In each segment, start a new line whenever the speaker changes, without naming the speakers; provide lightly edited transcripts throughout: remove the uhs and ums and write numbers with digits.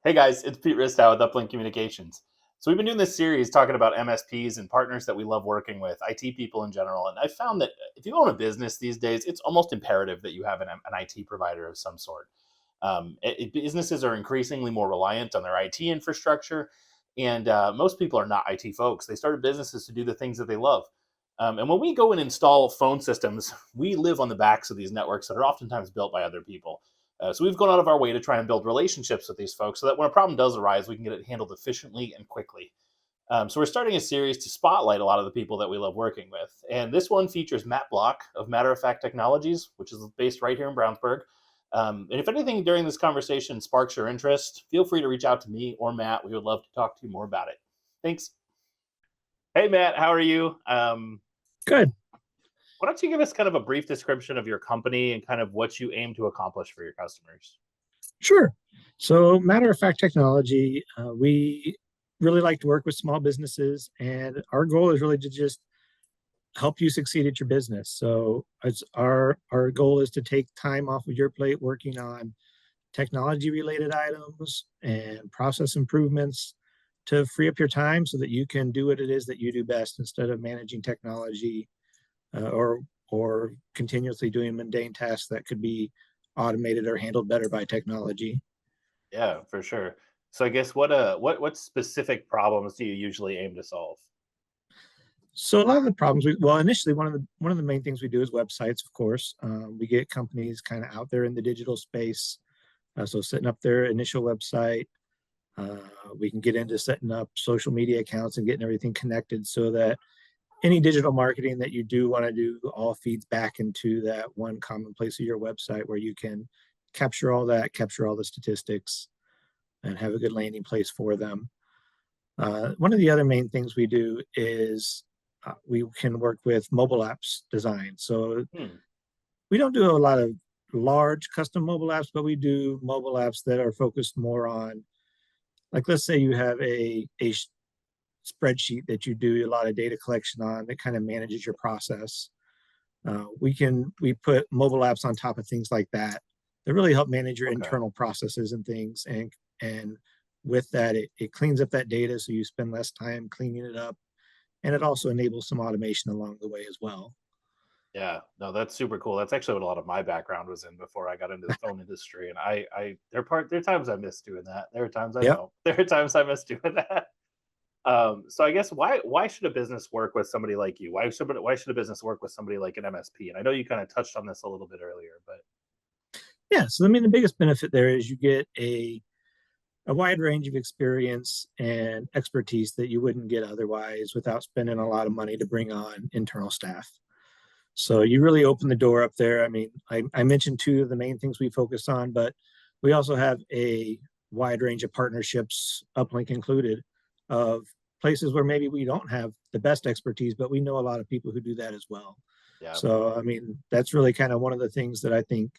Hey guys, it's Pete Ristow with UpLync Communications. So we've been doing this series talking about MSPs and partners that we love working with, IT people in general. And I found that if you own a business these days, it's almost imperative that you have an IT provider of some sort. Businesses are increasingly more reliant on their IT infrastructure, and most people are not IT folks. They started businesses to do the things that they love. And when we go and install phone systems, we live on the backs of these networks that are oftentimes built by other people. So we've gone out of our way to try and build relationships with these folks so that when a problem does arise, we can get it handled efficiently and quickly. So we're starting a series to spotlight a lot of the people that we love working with. And this one features Matt Block of Matter of Fact Technologies, which is based right here in Brownsburg. And if anything during this conversation sparks your interest, feel free to reach out to me or Matt. We would love to talk to you more about it. Thanks. Hey, Matt, how are you?
Good.
Why don't you give us kind of a brief description of your company and kind of what you aim to accomplish for your customers?
Sure. So, matter of fact, technology, we really like to work with small businesses, and our goal is really to just help you succeed at your business. So, it's our goal is to take time off of your plate working on technology related items and process improvements to free up your time so that you can do what it is that you do best instead of managing technology uh, or or continuously doing mundane tasks that could be automated or handled better by technology.
Yeah, for sure. So I guess what specific problems do you usually aim to solve?
So a lot of the problems well, initially one of the main things we do is websites, of course. We get companies kind of out there in the digital space, so setting up their initial website. Uh, we can get into setting up social media accounts and getting everything connected so that any digital marketing that you do want to do all feeds back into that one common place of your website where you can capture all the statistics, and have a good landing place for them. One of the other main things we do is we can work with mobile apps design. So
Hmm.
we don't do a lot of large custom mobile apps, but we do mobile apps that are focused more on, like, let's say you have a spreadsheet that you do a lot of data collection on that kind of manages your process. We put mobile apps on top of things like that that really help manage your
Okay.
internal processes and things. And with that, it cleans up that data so you spend less time cleaning it up, and it also enables some automation along the way as well.
Yeah. No, that's super cool. That's actually what a lot of my background was in before I got into the phone industry. And there are times I miss doing that. There are times I
Yep.
don't. There are times I miss doing that. So I guess why should a business work with somebody like you? Why should a business work with somebody like an MSP? And I know you kind of touched on this a little bit earlier, but
Yeah. So I mean, the biggest benefit there is you get a wide range of experience and expertise that you wouldn't get otherwise without spending a lot of money to bring on internal staff. So you really open the door up there. I mean, I mentioned two of the main things we focus on, but we also have a wide range of partnerships, uplink included, of places where maybe we don't have the best expertise, but we know a lot of people who do that as well.
yeah.
So, I mean, that's really kind of one of the things that I think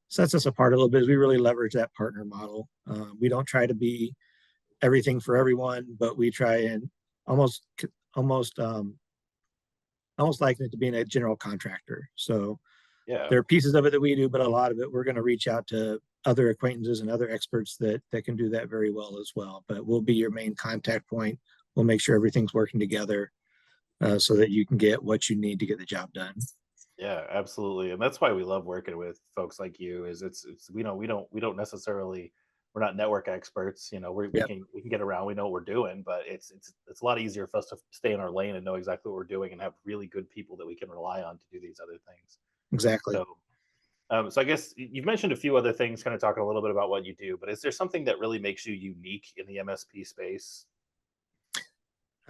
sets us apart a little bit is we really leverage that partner model. We don't try to be everything for everyone, but we try and almost almost almost liken it to being a general contractor. So
Yeah.
there are pieces of it that we do, but a lot of it we're going to reach out to other acquaintances and other experts that can do that very well as well. But we'll be your main contact point. We'll make sure everything's working together so that you can get what you need to get the job done.
Yeah, absolutely, and that's why we love working with folks like you. Is it's we don't necessarily we're not network experts. We
Yep,
can get around. We know what we're doing, but it's a lot easier for us to stay in our lane and know exactly what we're doing and have really good people that we can rely on to do these other things.
exactly.
So, so I guess you've mentioned a few other things, kind of talking a little bit about what you do. But is there something that really makes you unique in the MSP space?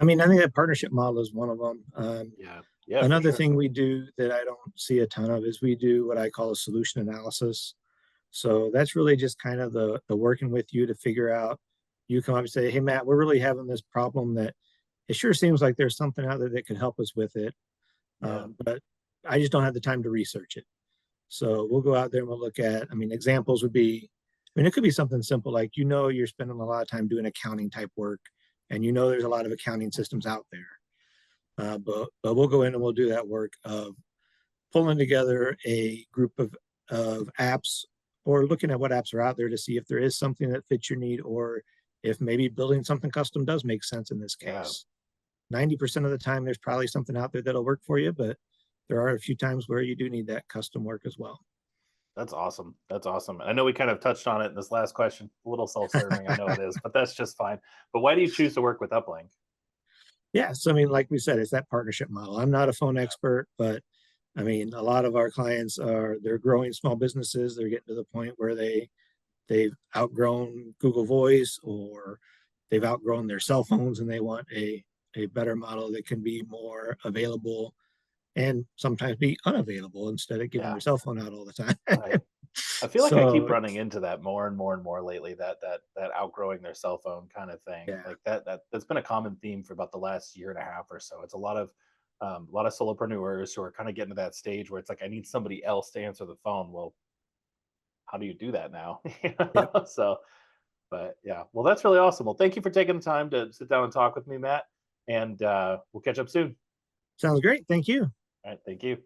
I mean, I think that partnership model is one of them.
Yeah, yeah, for
Another
sure.
thing we do that I don't see a ton of is we do what I call a solution analysis. So that's really just kind of the working with you to figure out. You come up and say, "Hey, Matt, we're really having this problem that it sure seems like there's something out there that could help us with it,
Yeah,
but I just don't have the time to research it." So we'll go out there and we'll look at. I mean, examples would be. I mean, it could be something simple like you're spending a lot of time doing accounting type work, and there's a lot of accounting systems out there. But we'll go in and we'll do that work of pulling together a group of apps or looking at what apps are out there to see if there is something that fits your need, or if maybe building something custom does make sense in this
Yeah.
case. 90% of the time, there's probably something out there that'll work for you, but there are a few times where you do need that custom work as well.
That's awesome. That's awesome. I know we kind of touched on it in this last question. A little self-serving, I know it is, but that's just fine. But why do you choose to work with UpLync?
Yeah, so I mean, like we said, it's that partnership model. I'm not a phone expert, but I mean, a lot of our clients they're growing small businesses. They're getting to the point where they've outgrown Google Voice, or they've outgrown their cell phones, and they want a better model that can be more available and sometimes be unavailable instead of giving
Yeah,
their cell phone out all the time.
right. I feel like I keep
So
running into that more and more and more lately. That outgrowing their cell phone kind of thing.
yeah,
Like that's been a common theme for about the last year and a half or so. It's a lot of solopreneurs who are kind of getting to that stage where it's like I need somebody else to answer the phone. Well, how do you do that now?
yeah,
So, but yeah, well, that's really awesome. Well, thank you for taking the time to sit down and talk with me, Matt. And we'll catch up soon.
sounds great. Thank you.
All right, thank you.